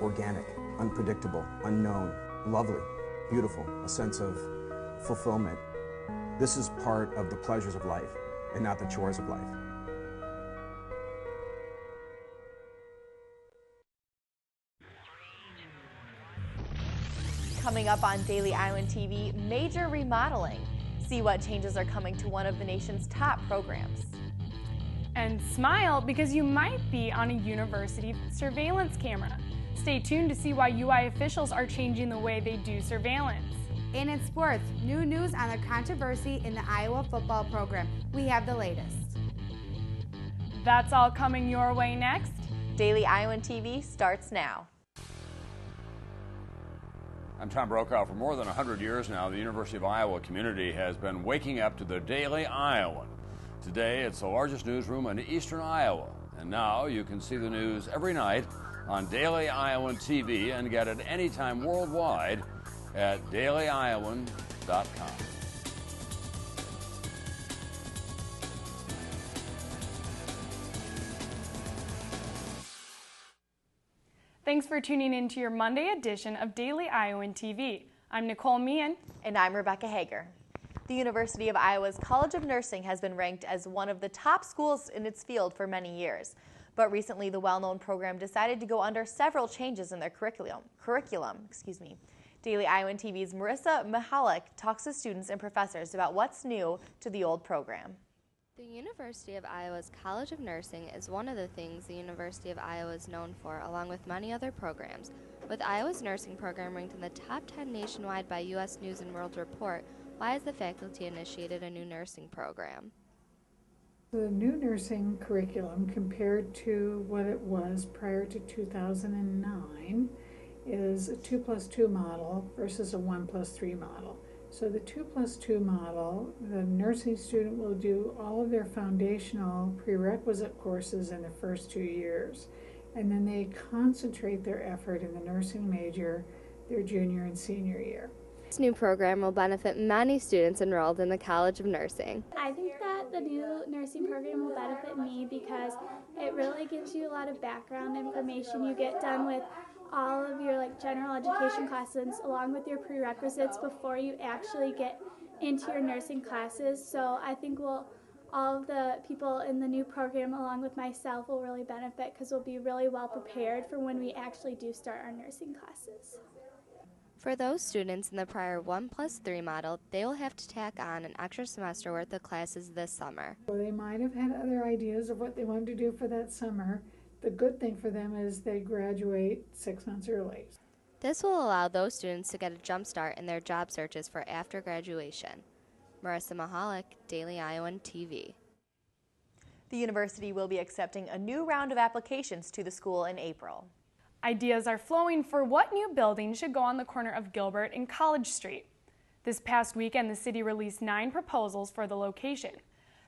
organic, unpredictable, unknown, lovely, beautiful, a sense of fulfillment. This is part of the pleasures of life and not the chores of life. Coming up on Daily Iowan TV, major remodeling. See what changes are coming to one of the nation's top programs. And smile because you might be on a university surveillance camera. Stay tuned to see why UI officials are changing the way they do surveillance. And in sports, new news on the controversy in the Iowa football program. We have the latest. That's all coming your way next. Daily Iowan TV starts now. I'm Tom Brokaw. For more than 100 years now, the University of Iowa community has been waking up to the Daily Iowan. Today, it's the largest newsroom in eastern Iowa. And now you can see the news every night on Daily Iowan TV and get it anytime worldwide at dailyiowan.com. Thanks for tuning in to your Monday edition of Daily Iowan TV. I'm Nicole Meehan. And I'm Rebecca Hager. The University of Iowa's College of Nursing has been ranked as one of the top schools in its field for many years. But recently, the well-known program decided to go under several changes in their curriculum. Daily Iowan TV's Marissa Mihalik talks to students and professors about what's new to the old program. The University of Iowa's College of Nursing is one of the things the University of Iowa is known for, along with many other programs. With Iowa's nursing program ranked in the top 10 nationwide by U.S. News & World Report, why has the faculty initiated a new nursing program? The new nursing curriculum, compared to what it was prior to 2009, is a 2+2 model versus a 1+3 model. So the 2+2 model, the nursing student will do all of their foundational prerequisite courses in the first 2 years, and then they concentrate their effort in the nursing major their junior and senior year. This new program will benefit many students enrolled in the College of Nursing. I think that the new nursing program will benefit me because it really gives you a lot of background information. You get done with all of your general education classes along with your prerequisites before you actually get into your nursing classes. So I think all of the people in the new program along with myself will really benefit because we'll be really well prepared for when we actually do start our nursing classes. For those students in the prior 1+3 model, they will have to tack on an extra semester worth of classes this summer. Well, they might have had other ideas of what they wanted to do for that summer. The good thing for them is they graduate 6 months early. This will allow those students to get a jump start in their job searches for after graduation. Marissa Mihalik, Daily Iowan TV. The university will be accepting a new round of applications to the school in April. Ideas are flowing for what new building should go on the corner of Gilbert and College Street. This past weekend, the city released 9 proposals for the location.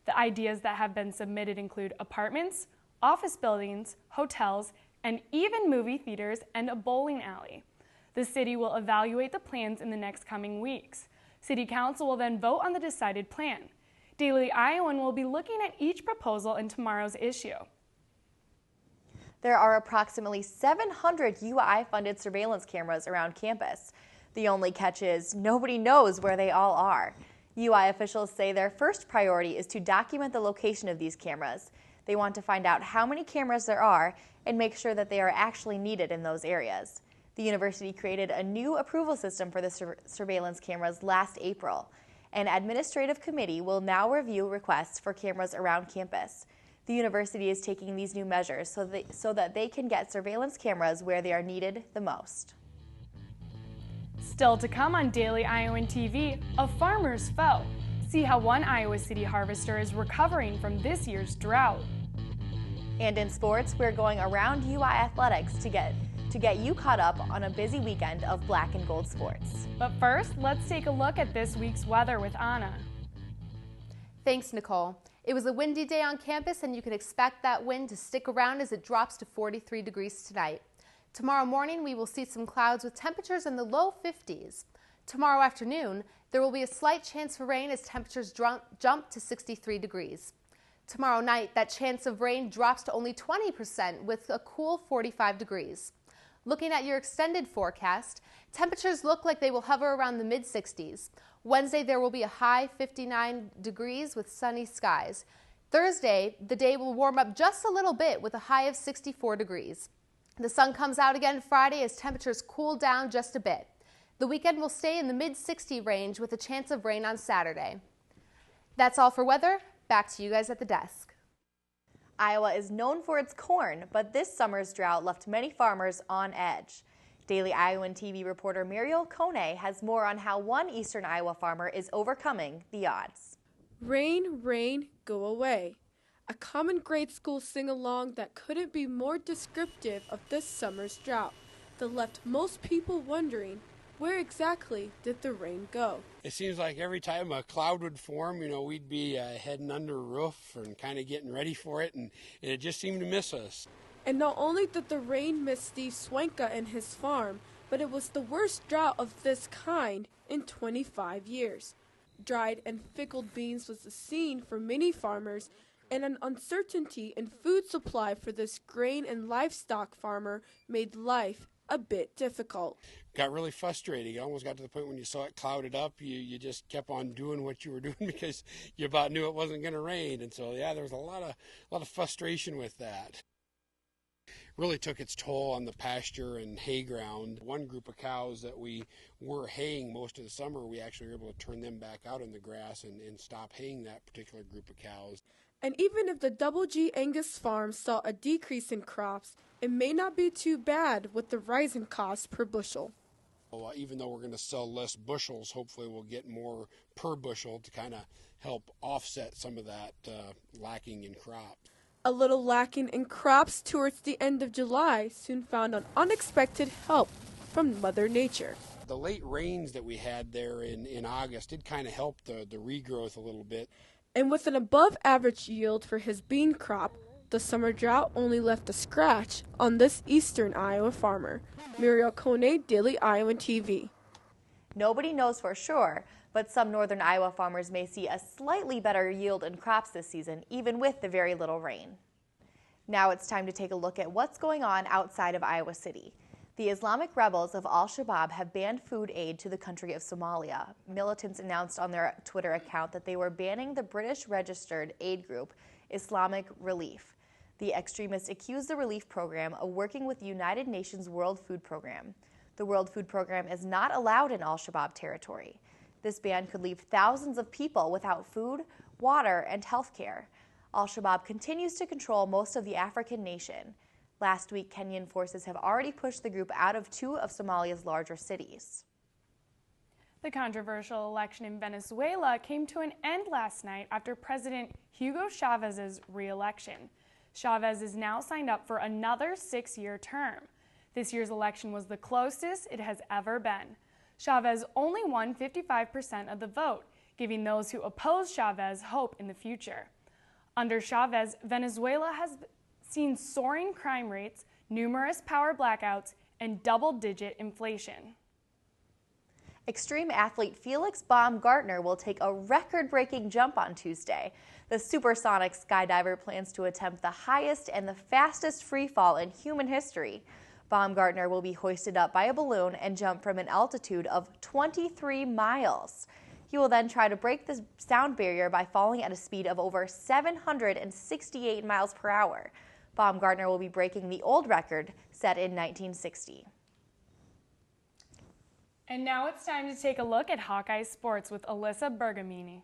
The ideas that have been submitted include apartments, office buildings, hotels, and even movie theaters and a bowling alley. The city will evaluate the plans in the next coming weeks. City Council will then vote on the decided plan. Daily Iowan will be looking at each proposal in tomorrow's issue. There are approximately 700 UI-funded surveillance cameras around campus. The only catch is nobody knows where they all are. UI officials say their first priority is to document the location of these cameras. They want to find out how many cameras there are and make sure that they are actually needed in those areas. The university created a new approval system for the surveillance cameras last April. An administrative committee will now review requests for cameras around campus. The university is taking these new measures so that they can get surveillance cameras where they are needed the most. Still to come on Daily Iowan TV, a farmer's foe. See how one Iowa City harvester is recovering from this year's drought. And in sports, we're going around UI athletics to get you caught up on a busy weekend of black and gold sports. But first, let's take a look at this week's weather with Anna. Thanks, Nicole. It was a windy day on campus, and you can expect that wind to stick around as it drops to 43 degrees tonight. Tomorrow morning, we will see some clouds with temperatures in the low 50s. Tomorrow afternoon, there will be a slight chance for rain as temperatures jump to 63 degrees. Tomorrow night, that chance of rain drops to only 20% with a cool 45 degrees. Looking at your extended forecast, temperatures look like they will hover around the mid-60s. Wednesday, there will be a high 59 degrees with sunny skies. Thursday, the day will warm up just a little bit with a high of 64 degrees. The sun comes out again Friday as temperatures cool down just a bit. The weekend will stay in the mid-60 range with a chance of rain on Saturday. That's all for weather. Back to you guys at the desk. Iowa is known for its corn, but this summer's drought left many farmers on edge. Daily Iowan TV reporter Muriel Kone has more on how one eastern Iowa farmer is overcoming the odds. Rain, rain, go away. A common grade school sing-along that couldn't be more descriptive of this summer's drought that left most people wondering, where exactly did the rain go? It seems like every time a cloud would form, we'd be heading under a roof and kind of getting ready for it, and it just seemed to miss us. And not only did the rain miss Steve Swenka and his farm, but it was the worst drought of this kind in 25 years. Dried and pickled beans was the scene for many farmers, and an uncertainty in food supply for this grain and livestock farmer made life a bit difficult. Got really frustrating. It almost got to the point when you saw it clouded up, you just kept on doing what you were doing because you about knew it wasn't going to rain. And so, yeah, there was a lot of frustration with that. Really took its toll on the pasture and hay ground. One group of cows that we were haying most of the summer, we actually were able to turn them back out in the grass and stop haying that particular group of cows. And even if the Double G Angus farm saw a decrease in crops, it may not be too bad with the rising cost per bushel. Well, even though we're going to sell less bushels, hopefully we'll get more per bushel to kind of help offset some of that lacking in crops. A little lacking in crops towards the end of July soon found an unexpected help from Mother Nature. The late rains that we had there in August did kind of help the regrowth a little bit. And with an above-average yield for his bean crop, the summer drought only left a scratch on this eastern Iowa farmer. Muriel Kone, Daily Iowan TV. Nobody knows for sure, but some northern Iowa farmers may see a slightly better yield in crops this season, even with the very little rain. Now it's time to take a look at what's going on outside of Iowa City. The Islamic rebels of Al-Shabaab have banned food aid to the country of Somalia. Militants announced on their Twitter account that they were banning the British-registered aid group Islamic Relief. The extremists accused the relief program of working with the United Nations World Food Program. The World Food Program is not allowed in Al-Shabaab territory. This ban could leave thousands of people without food, water, and health care. Al-Shabaab continues to control most of the African nation. Last week, Kenyan forces have already pushed the group out of two of Somalia's larger cities. The controversial election in Venezuela came to an end last night after President Hugo Chávez's re-election. Chávez is now signed up for another 6-year term. This year's election was the closest it has ever been. Chávez only won 55% of the vote, giving those who oppose Chávez hope in the future. Under Chávez, Venezuela has seen soaring crime rates, numerous power blackouts, and double-digit inflation. Extreme athlete Felix Baumgartner will take a record-breaking jump on Tuesday. The supersonic skydiver plans to attempt the highest and the fastest free fall in human history. Baumgartner will be hoisted up by a balloon and jump from an altitude of 23 miles. He will then try to break the sound barrier by falling at a speed of over 768 miles per hour. Baumgartner will be breaking the old record set in 1960. And now it's time to take a look at Hawkeye Sports with Alyssa Bergamini.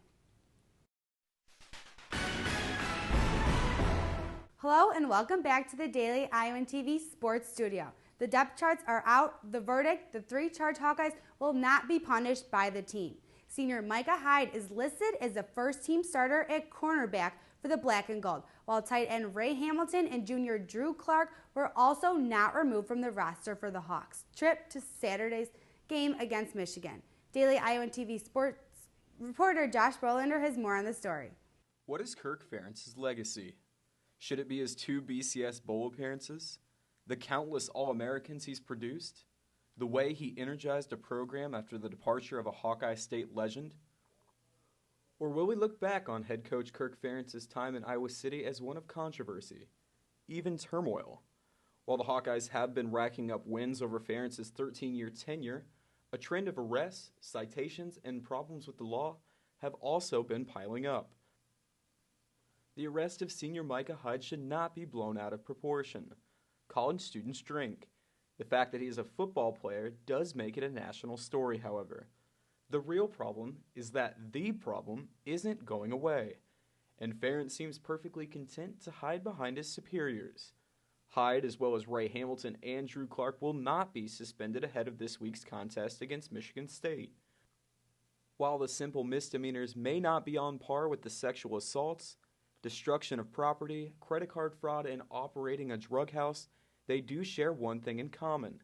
Hello and welcome back to the Daily Iowan TV Sports Studio. The depth charts are out. The verdict, the 3 charged Hawkeyes will not be punished by the team. Senior Micah Hyde is listed as the first-team starter at cornerback for the Black and Gold, while tight end Ray Hamilton and junior Drew Clark were also not removed from the roster for the Hawks' trip to Saturday's game against Michigan. Daily Iowan TV Sports reporter Josh Brolander has more on the story. What is Kirk Ferentz's legacy? Should it be his 2 BCS Bowl appearances? The countless All-Americans he's produced? The way he energized a program after the departure of a Hawkeye State legend? Or will we look back on head coach Kirk Ferentz's time in Iowa City as one of controversy, even turmoil? While the Hawkeyes have been racking up wins over Ferentz's 13-year tenure, a trend of arrests, citations, and problems with the law have also been piling up. The arrest of senior Micah Hyde should not be blown out of proportion. College students drink. The fact that he is a football player does make it a national story, however. The real problem is that the problem isn't going away, and Ferentz seems perfectly content to hide behind his superiors. Hyde, as well as Ray Hamilton and Drew Clark, will not be suspended ahead of this week's contest against Michigan State. While the simple misdemeanors may not be on par with the sexual assaults, destruction of property, credit card fraud, and operating a drug house, they do share one thing in common.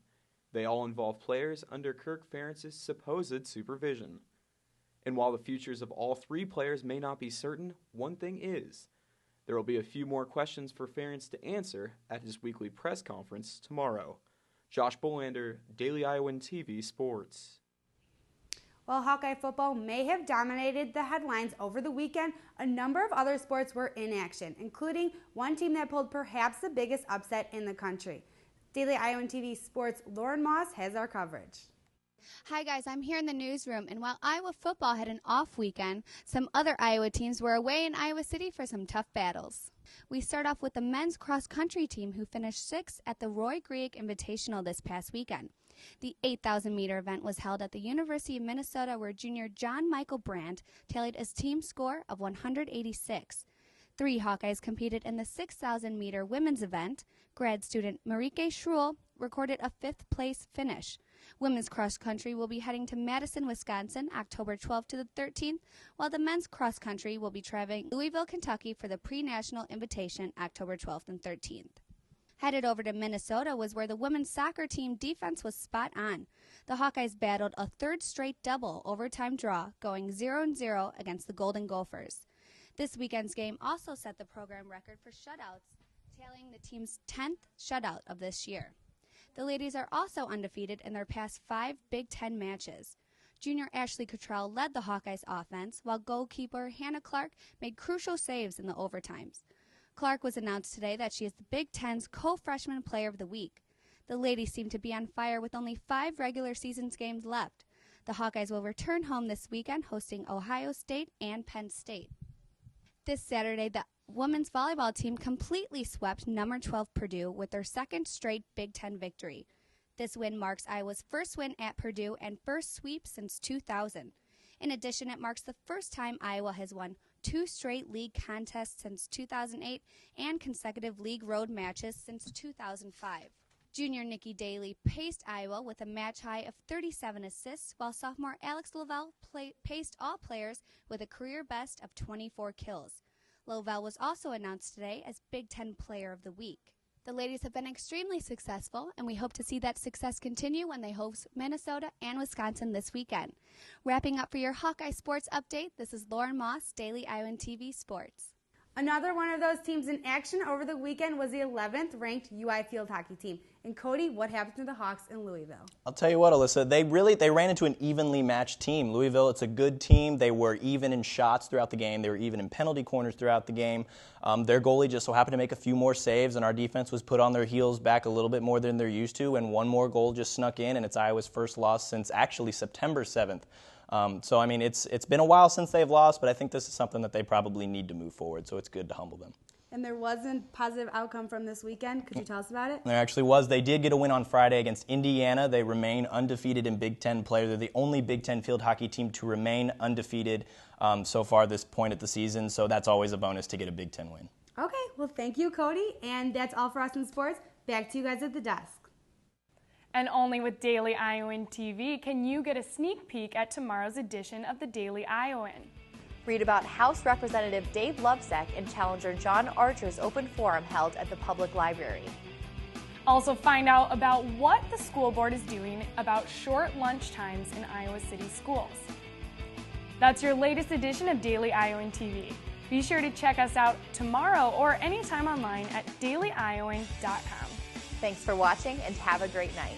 They all involve players under Kirk Ferentz's supposed supervision. And while the futures of all three players may not be certain, one thing is, there will be a few more questions for Ferentz to answer at his weekly press conference tomorrow. Josh Bolander, Daily Iowan TV Sports. While Hawkeye football may have dominated the headlines over the weekend, a number of other sports were in action, including one team that pulled perhaps the biggest upset in the country. Daily Iowan TV Sports' Lauren Moss has our coverage. Hi guys, I'm here in the newsroom, and while Iowa football had an off weekend, some other Iowa teams were away in Iowa City for some tough battles. We start off with the men's cross-country team who finished 6th at the Roy Grieg Invitational this past weekend. The 8,000-meter event was held at the University of Minnesota, where junior John Michael Brandt tallied a team score of 186. 3 Hawkeyes competed in the 6,000-meter women's event. Grad student Marieke Schruel recorded a 5th-place finish. Women's cross-country will be heading to Madison, Wisconsin, October 12th to the 13th, while the men's cross-country will be traveling to Louisville, Kentucky for the pre-national invitation October 12th and 13th. Headed over to Minnesota was where the women's soccer team defense was spot on. The Hawkeyes battled a 3rd straight double overtime draw, going 0-0 against the Golden Gophers. This weekend's game also set the program record for shutouts, tallying the team's 10th shutout of this year. The ladies are also undefeated in their past 5 Big Ten matches. Junior Ashley Cottrell led the Hawkeyes offense, while goalkeeper Hannah Clark made crucial saves in the overtimes. Clark was announced today that she is the Big Ten's co-freshman player of the week. The ladies seem to be on fire with only 5 regular season games left. The Hawkeyes will return home this weekend, hosting Ohio State and Penn State. This Saturday, the women's volleyball team completely swept number 12 Purdue with their 2nd straight Big Ten victory. This win marks Iowa's first win at Purdue and first sweep since 2000. In addition, it marks the first time Iowa has won 2 straight league contests since 2008 and consecutive league road matches since 2005. Junior Nikki Daly paced Iowa with a match-high of 37 assists, while sophomore Alex Lovell paced all players with a career best of 24 kills. Lovell was also announced today as Big Ten Player of the Week. The ladies have been extremely successful, and we hope to see that success continue when they host Minnesota and Wisconsin this weekend. Wrapping up for your Hawkeye Sports Update, this is Lauren Moss, Daily Iowan TV Sports. Another one of those teams in action over the weekend was the 11th ranked UI field hockey team. And Cody, what happened to the Hawks in Louisville? I'll tell you what, Alyssa, they ran into an evenly matched team. Louisville, it's a good team. They were even in shots throughout the game. They were even in penalty corners throughout the game. Their goalie just so happened to make a few more saves, and our defense was put on their heels back a little bit more than they're used to, and one more goal just snuck in, and it's Iowa's first loss since actually September 7th. So, I mean, it's been a while since they've lost, but I think this is something that they probably need to move forward, so it's good to humble them. And there wasn't a positive outcome from this weekend. Could you tell us about it? There actually was. They did get a win on Friday against Indiana. They remain undefeated in Big Ten play. They're the only Big Ten field hockey team to remain undefeated so far this point at the season, so that's always a bonus to get a Big Ten win. Okay, well, thank you, Cody. And that's all for us in sports. Back to you guys at the desk. And only with Daily Iowan TV can you get a sneak peek at tomorrow's edition of the Daily Iowan. Read about House Representative Dave Lovesack and Challenger John Archer's open forum held at the public library. Also find out about what the school board is doing about short lunch times in Iowa City schools. That's your latest edition of Daily Iowan TV. Be sure to check us out tomorrow or anytime online at dailyiowan.com. Thanks for watching and have a great night.